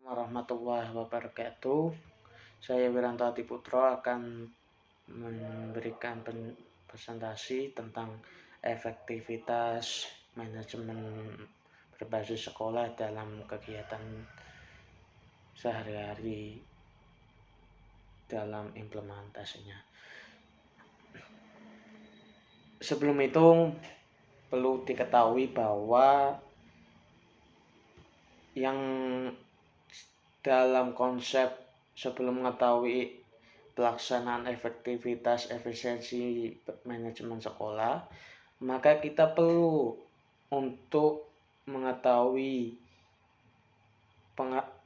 Warahmatullahi wabarakatuh. Saya Wiranto Adiputro akan memberikan presentasi tentang efektivitas manajemen berbasis sekolah dalam kegiatan sehari-hari dalam implementasinya. Sebelum itu perlu diketahui bahwa yang dalam konsep sebelum mengetahui pelaksanaan efektivitas efisiensi manajemen sekolah, maka kita perlu untuk mengetahui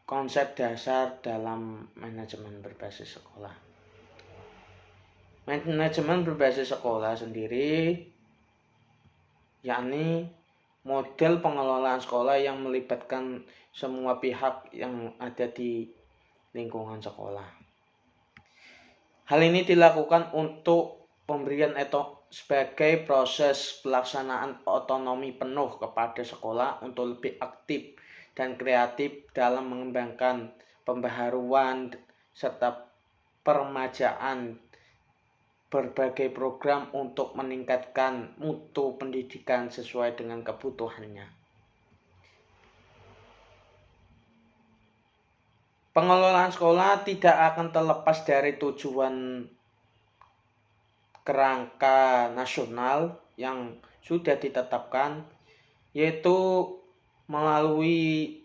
konsep dasar dalam manajemen berbasis sekolah. Manajemen berbasis sekolah sendiri yakni model pengelolaan sekolah yang melibatkan semua pihak yang ada di lingkungan sekolah. Hal ini dilakukan untuk pemberian sebagai proses pelaksanaan otonomi penuh kepada sekolah untuk lebih aktif dan kreatif dalam mengembangkan pembaharuan serta peremajaan berbagai program untuk meningkatkan mutu pendidikan sesuai dengan kebutuhannya. Pengelolaan sekolah tidak akan terlepas dari tujuan kerangka nasional yang sudah ditetapkan, yaitu melalui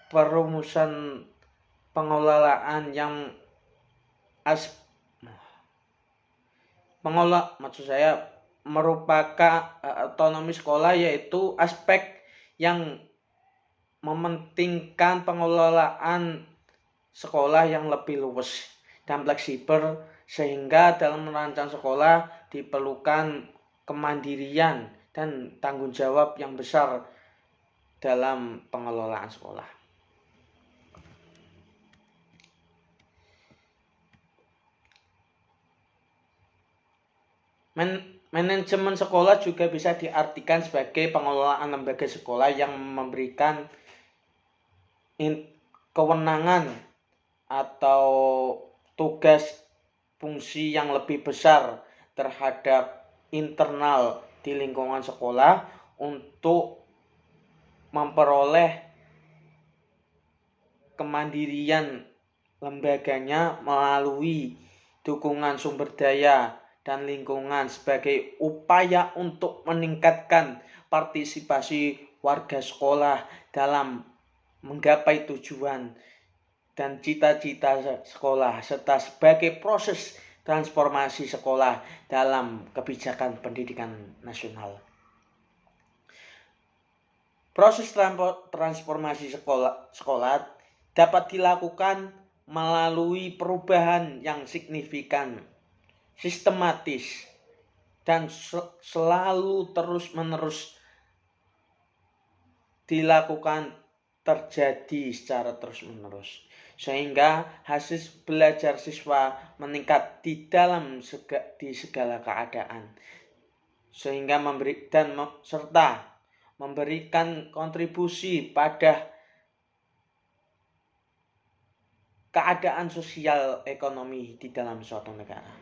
perumusan pengelolaan yang merupakan otonomi sekolah, yaitu aspek yang mementingkan pengelolaan sekolah yang lebih luas dan fleksibel, sehingga dalam merancang sekolah diperlukan kemandirian dan tanggung jawab yang besar dalam pengelolaan sekolah. Manajemen sekolah juga bisa diartikan sebagai pengelolaan lembaga sekolah yang memberikan kewenangan atau tugas fungsi yang lebih besar terhadap internal di lingkungan sekolah untuk memperoleh kemandirian lembaganya melalui dukungan sumber daya dan lingkungan sebagai upaya untuk meningkatkan partisipasi warga sekolah dalam menggapai tujuan dan cita-cita sekolah, serta sebagai proses transformasi sekolah dalam kebijakan pendidikan nasional. Proses transformasi sekolah dapat dilakukan melalui perubahan yang signifikan, sistematis, dan selalu terus-menerus dilakukan terjadi secara terus-menerus, sehingga hasil belajar siswa meningkat di segala keadaan, sehingga memberikan kontribusi pada keadaan sosial ekonomi di dalam suatu negara.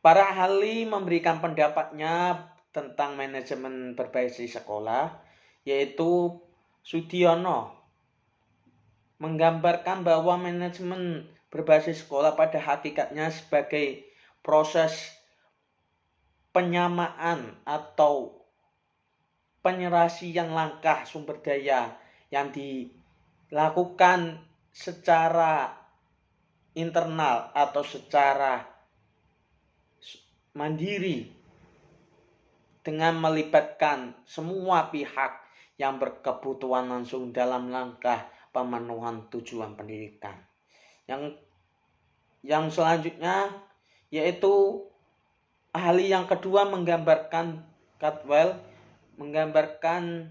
Para ahli memberikan pendapatnya tentang manajemen berbasis sekolah, yaitu Sudiono menggambarkan bahwa manajemen berbasis sekolah pada hakikatnya sebagai proses penyamaan atau penyerasian langkah sumber daya yang dilakukan secara internal atau secara mandiri dengan melibatkan semua pihak yang berkebutuhan langsung dalam langkah pemenuhan tujuan pendidikan. Yang selanjutnya yaitu ahli yang kedua Caldwell menggambarkan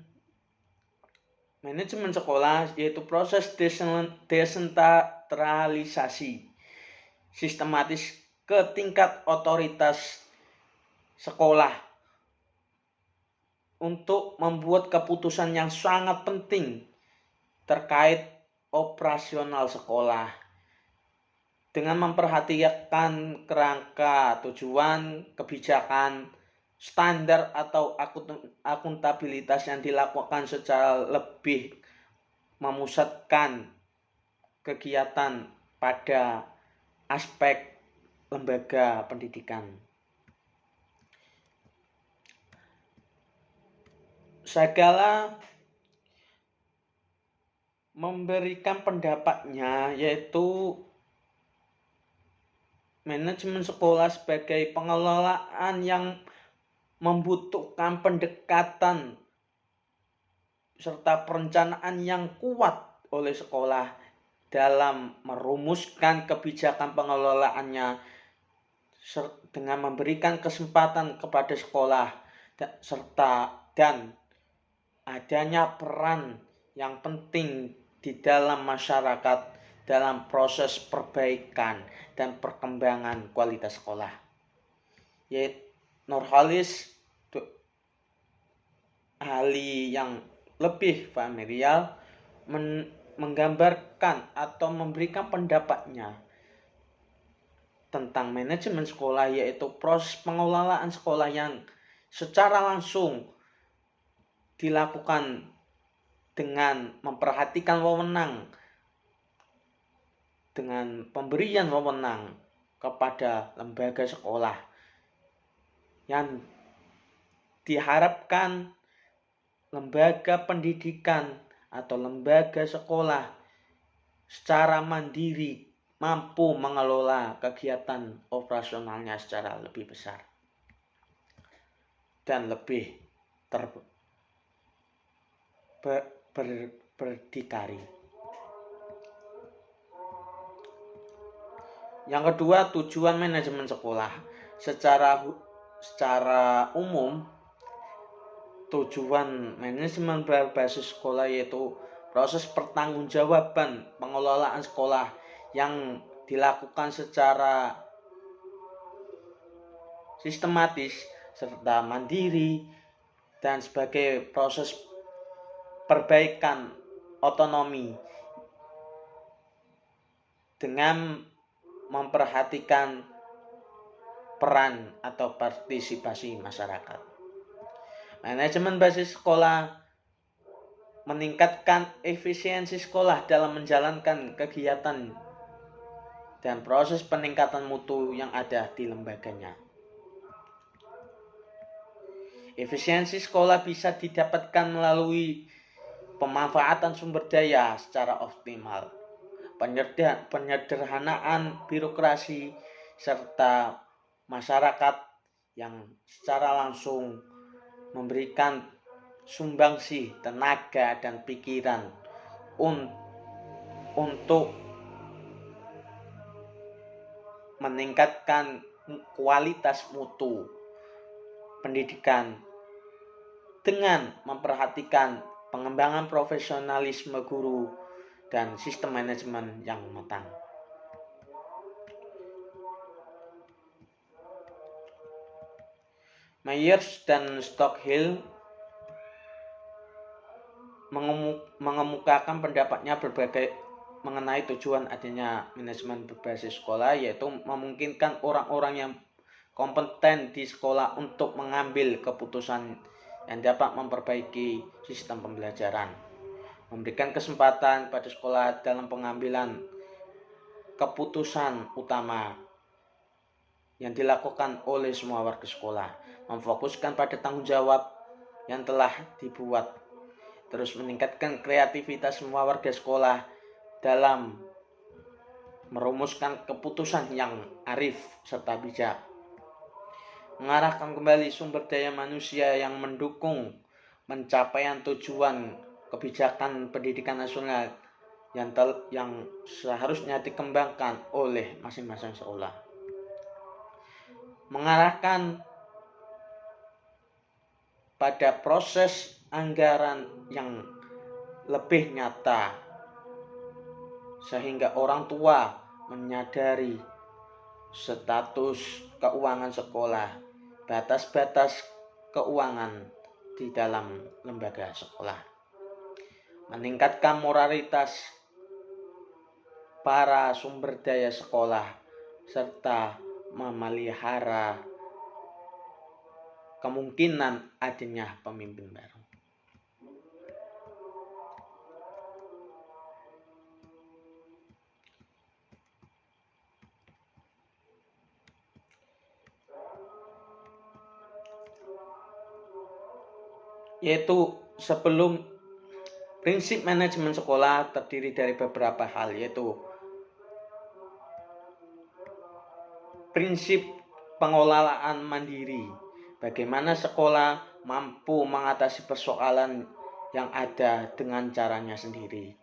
manajemen sekolah yaitu proses desentralisasi sistematis ke tingkat otoritas sekolah untuk membuat keputusan yang sangat penting terkait operasional sekolah dengan memperhatikan kerangka, tujuan, kebijakan, standar atau akuntabilitas yang dilakukan secara lebih memusatkan kegiatan pada aspek lembaga pendidikan. Segala memberikan pendapatnya, yaitu manajemen sekolah sebagai pengelolaan yang membutuhkan pendekatan serta perencanaan yang kuat oleh sekolah dalam merumuskan kebijakan pengelolaannya dengan memberikan kesempatan kepada sekolah dan adanya peran yang penting di dalam masyarakat dalam proses perbaikan dan perkembangan kualitas sekolah. Yaitu Nurholis, ahli yang lebih familiar, menggambarkan atau memberikan pendapatnya tentang manajemen sekolah, yaitu proses pengelolaan sekolah yang secara langsung dilakukan dengan memperhatikan wewenang, dengan pemberian wewenang kepada lembaga sekolah yang diharapkan lembaga pendidikan atau lembaga sekolah secara mandiri mampu mengelola kegiatan operasionalnya secara lebih besar dan lebih berdikari. Yang kedua, tujuan manajemen sekolah. Secara umum, tujuan manajemen berbasis sekolah yaitu proses pertanggungjawaban pengelolaan sekolah yang dilakukan secara sistematis serta mandiri dan sebagai proses perbaikan otonomi dengan memperhatikan peran atau partisipasi masyarakat. Manajemen basis sekolah meningkatkan efisiensi sekolah dalam menjalankan kegiatan dan proses peningkatan mutu yang ada di lembaganya. Efisiensi sekolah bisa didapatkan melalui pemanfaatan sumber daya secara optimal, penyederhanaan birokrasi, serta masyarakat yang secara langsung memberikan sumbangsi tenaga dan pikiran untuk meningkatkan kualitas mutu pendidikan dengan memperhatikan pengembangan profesionalisme guru dan sistem manajemen yang matang. Myers dan Stockhill mengemukakan pendapatnya mengenai tujuan adanya manajemen berbasis sekolah, yaitu memungkinkan orang-orang yang kompeten di sekolah untuk mengambil keputusan yang dapat memperbaiki sistem pembelajaran, memberikan kesempatan pada sekolah dalam pengambilan keputusan utama yang dilakukan oleh semua warga sekolah, memfokuskan pada tanggung jawab yang telah dibuat, terus meningkatkan kreativitas semua warga sekolah dalam merumuskan keputusan yang arif serta bijak, mengarahkan kembali sumber daya manusia yang mendukung pencapaian tujuan kebijakan pendidikan nasional yang seharusnya dikembangkan oleh masing-masing sekolah, mengarahkan pada proses anggaran yang lebih nyata sehingga orang tua menyadari status keuangan sekolah, batas-batas keuangan, di dalam lembaga sekolah, meningkatkan moralitas para sumber daya sekolah, serta memelihara kemungkinan adanya pemimpin baru. Yaitu sebelum prinsip manajemen sekolah terdiri dari beberapa hal, yaitu prinsip pengelolaan mandiri, bagaimana sekolah mampu mengatasi persoalan yang ada dengan caranya sendiri.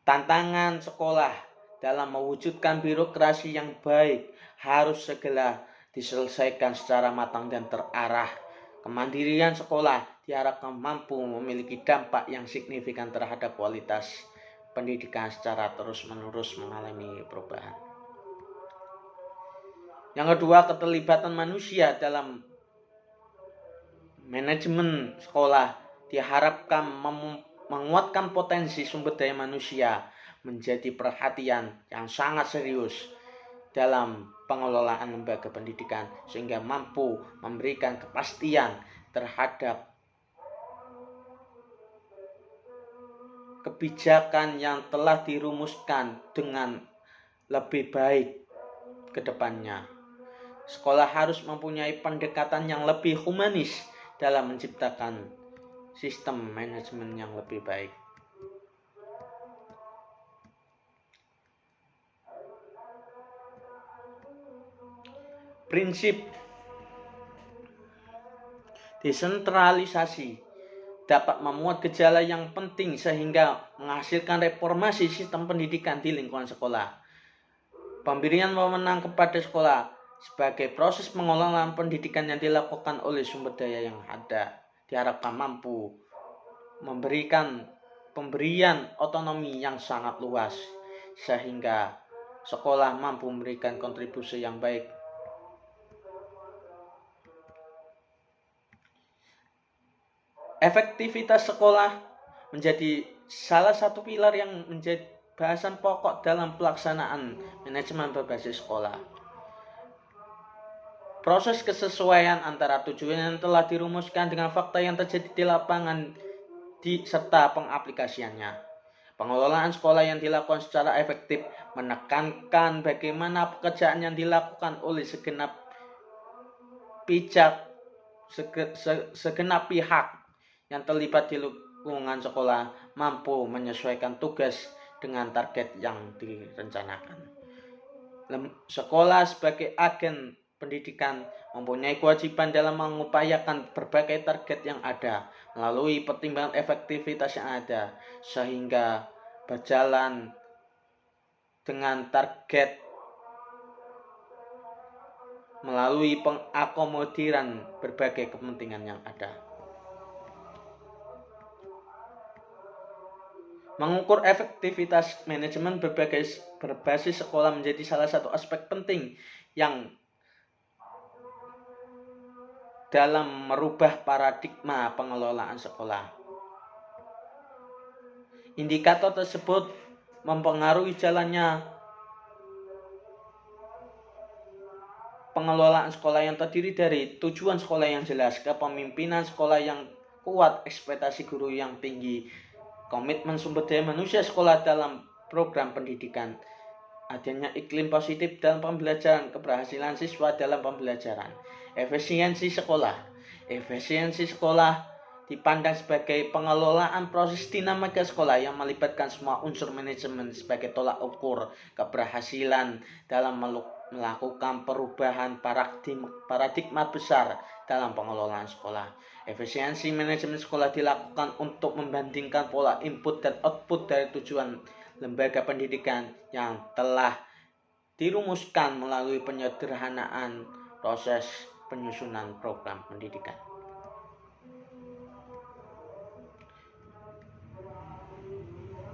Tantangan sekolah dalam mewujudkan birokrasi yang baik harus segera diselesaikan secara matang dan terarah. Kemandirian sekolah diharapkan mampu memiliki dampak yang signifikan terhadap kualitas pendidikan secara terus-menerus mengalami perubahan. Yang kedua, keterlibatan manusia dalam manajemen sekolah diharapkan menguatkan potensi sumber daya manusia menjadi perhatian yang sangat serius dalam pengelolaan lembaga pendidikan, sehingga mampu memberikan kepastian terhadap kebijakan yang telah dirumuskan dengan lebih baik ke depannya. Sekolah harus mempunyai pendekatan yang lebih humanis dalam menciptakan sistem manajemen yang lebih baik. Prinsip desentralisasi dapat memuat gejala yang penting sehingga menghasilkan reformasi sistem pendidikan di lingkungan sekolah. Pemberian wewenang kepada sekolah sebagai proses pengelolaan pendidikan yang dilakukan oleh sumber daya yang ada diharapkan mampu memberikan pemberian otonomi yang sangat luas sehingga sekolah mampu memberikan kontribusi yang baik. Efektivitas sekolah menjadi salah satu pilar yang menjadi bahasan pokok dalam pelaksanaan manajemen berbasis sekolah. Proses kesesuaian antara tujuan yang telah dirumuskan dengan fakta yang terjadi di lapangan serta pengaplikasiannya. Pengelolaan sekolah yang dilakukan secara efektif menekankan bagaimana pekerjaan yang dilakukan oleh segenap pihak yang terlibat di lingkungan sekolah mampu menyesuaikan tugas dengan target yang direncanakan. Sekolah sebagai agen pendidikan mempunyai kewajiban dalam mengupayakan berbagai target yang ada melalui pertimbangan efektivitas yang ada sehingga berjalan dengan target melalui pengakomodiran berbagai kepentingan yang ada. Mengukur efektivitas manajemen berbasis sekolah menjadi salah satu aspek penting yang dalam merubah paradigma pengelolaan sekolah. Indikator tersebut mempengaruhi jalannya pengelolaan sekolah yang terdiri dari tujuan sekolah yang jelas, kepemimpinan sekolah yang kuat, ekspektasi guru yang tinggi, komitmen sumber daya manusia sekolah dalam program pendidikan, adanya iklim positif dalam pembelajaran, keberhasilan siswa dalam pembelajaran, efisiensi sekolah. Efisiensi sekolah dipandang sebagai pengelolaan proses dinamika sekolah yang melibatkan semua unsur manajemen sebagai tolak ukur keberhasilan dalam melakukan perubahan paradigma besar dalam pengelolaan sekolah. Efisiensi manajemen sekolah dilakukan untuk membandingkan pola input dan output dari tujuan lembaga pendidikan yang telah dirumuskan melalui penyederhanaan proses penyusunan program pendidikan.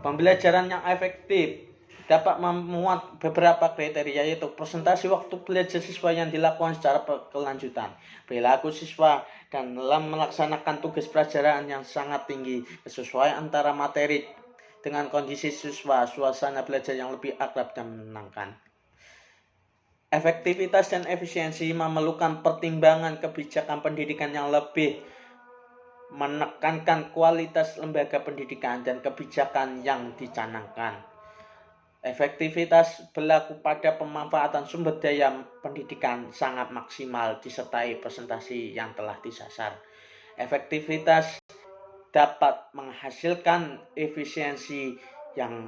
Pembelajaran yang efektif dapat memuat beberapa kriteria, yaitu presentasi waktu belajar siswa yang dilakukan secara berkelanjutan, perilaku siswa dan dalam melaksanakan tugas pelajaran yang sangat tinggi, kesesuaian antara materi dengan kondisi siswa, suasana belajar yang lebih akrab dan menyenangkan. Efektivitas dan efisiensi memerlukan pertimbangan kebijakan pendidikan yang lebih menekankan kualitas lembaga pendidikan dan kebijakan yang dicanangkan. Efektivitas berlaku pada pemanfaatan sumber daya pendidikan sangat maksimal disertai presentasi yang telah disasar. Efektivitas dapat menghasilkan efisiensi yang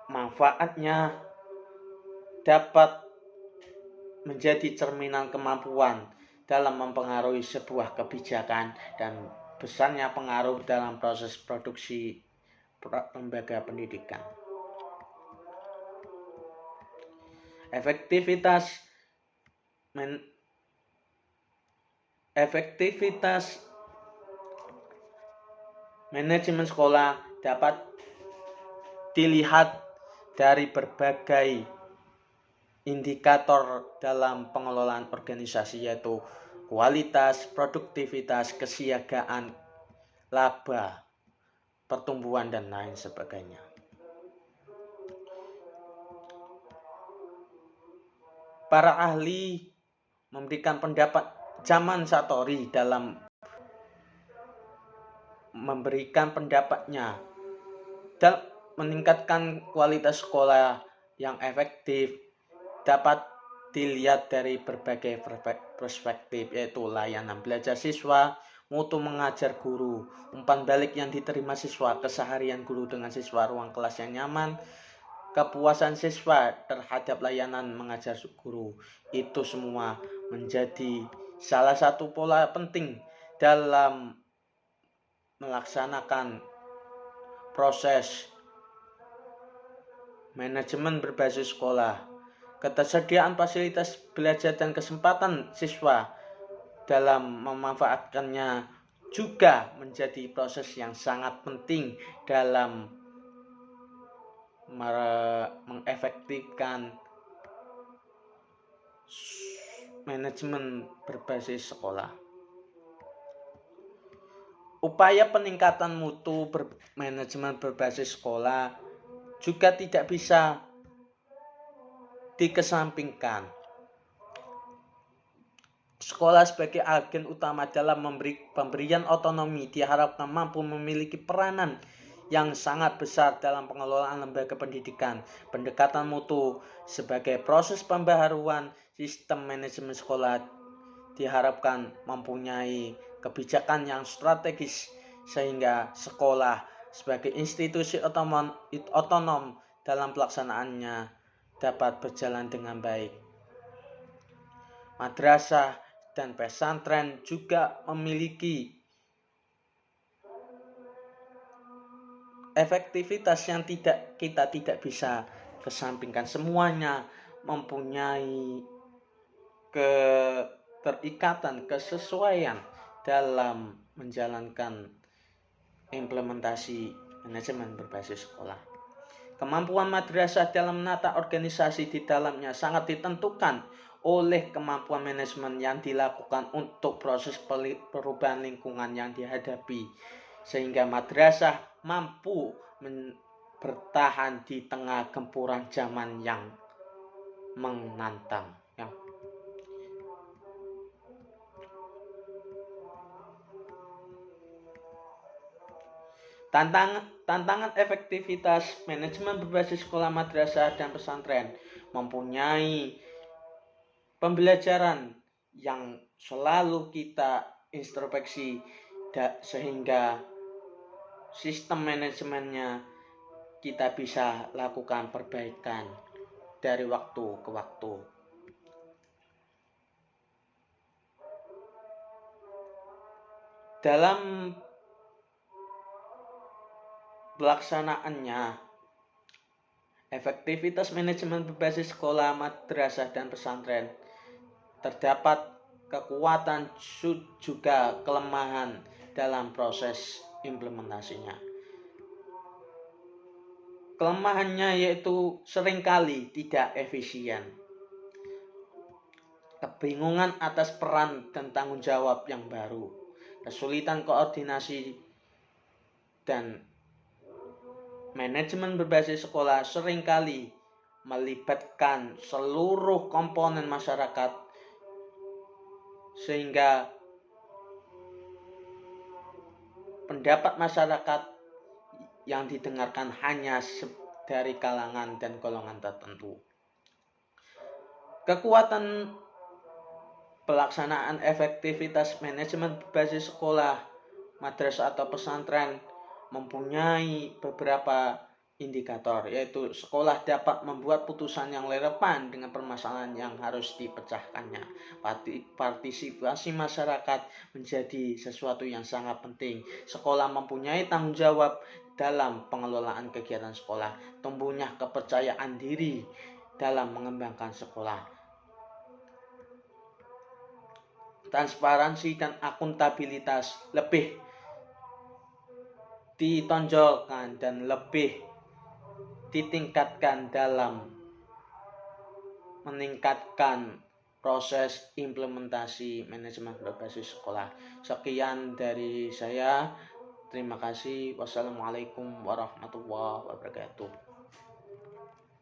manfaatnya dapat menjadi cerminan kemampuan dalam mempengaruhi sebuah kebijakan dan besarnya pengaruh dalam proses produksi lembaga pendidikan. Efektivitas manajemen sekolah dapat dilihat dari berbagai indikator dalam pengelolaan organisasi, yaitu kualitas, produktivitas, kesiagaan, laba, pertumbuhan, dan lain sebagainya. Para ahli memberikan pendapat Zaman Satori dalam memberikan pendapatnya dan meningkatkan kualitas sekolah yang efektif dapat dilihat dari berbagai perspektif, yaitu layanan belajar siswa, mutu mengajar guru, umpan balik yang diterima siswa, keseharian guru dengan siswa, ruang kelas yang nyaman, kepuasan siswa terhadap layanan mengajar guru. Itu semua menjadi salah satu pola penting dalam melaksanakan proses manajemen berbasis sekolah. Ketersediaan fasilitas belajar dan kesempatan siswa dalam memanfaatkannya juga menjadi proses yang sangat penting dalam mengefektifkan manajemen berbasis sekolah. Upaya peningkatan mutu manajemen berbasis sekolah juga tidak bisa dikesampingkan. Sekolah sebagai agen utama dalam pemberian otonomi diharapkan mampu memiliki peranan yang sangat besar dalam pengelolaan lembaga pendidikan. Pendekatan mutu sebagai proses pembaharuan sistem manajemen sekolah diharapkan mempunyai kebijakan yang strategis sehingga sekolah sebagai institusi otonom dalam pelaksanaannya dapat berjalan dengan baik. Madrasah dan pesantren juga memiliki efektivitas yang kita tidak bisa kesampingkan. Semuanya mempunyai keterikatan, kesesuaian dalam menjalankan implementasi manajemen berbasis sekolah. Kemampuan madrasah dalam menata organisasi di dalamnya sangat ditentukan oleh kemampuan manajemen yang dilakukan untuk proses perubahan lingkungan yang dihadapi, sehingga madrasah mampu bertahan di tengah gempuran zaman yang menantang. Tantangan efektivitas manajemen berbasis sekolah, madrasah, dan pesantren mempunyai pembelajaran yang selalu kita introspeksi sehingga sistem manajemennya kita bisa lakukan perbaikan dari waktu ke waktu. Dalam pelaksanaannya, efektivitas manajemen berbasis sekolah, madrasah, dan pesantren terdapat kekuatan juga kelemahan dalam proses implementasinya. Kelemahannya yaitu seringkali tidak efisien. Kebingungan atas peran dan tanggung jawab yang baru. Kesulitan koordinasi dan manajemen berbasis sekolah seringkali melibatkan seluruh komponen masyarakat sehingga pendapat masyarakat yang didengarkan hanya dari kalangan dan golongan tertentu. Kekuatan pelaksanaan efektivitas manajemen berbasis sekolah, madrasah atau pesantren mempunyai beberapa indikator, yaitu sekolah dapat membuat putusan yang relevan dengan permasalahan yang harus dipecahkannya. Partisipasi masyarakat menjadi sesuatu yang sangat penting. Sekolah mempunyai tanggung jawab dalam pengelolaan kegiatan sekolah, tumbuhnya kepercayaan diri dalam mengembangkan sekolah. Transparansi dan akuntabilitas lebih ditonjolkan dan lebih ditingkatkan dalam meningkatkan proses implementasi manajemen berbasis sekolah. Sekian dari saya. Terima kasih. Wassalamualaikum warahmatullahi wabarakatuh.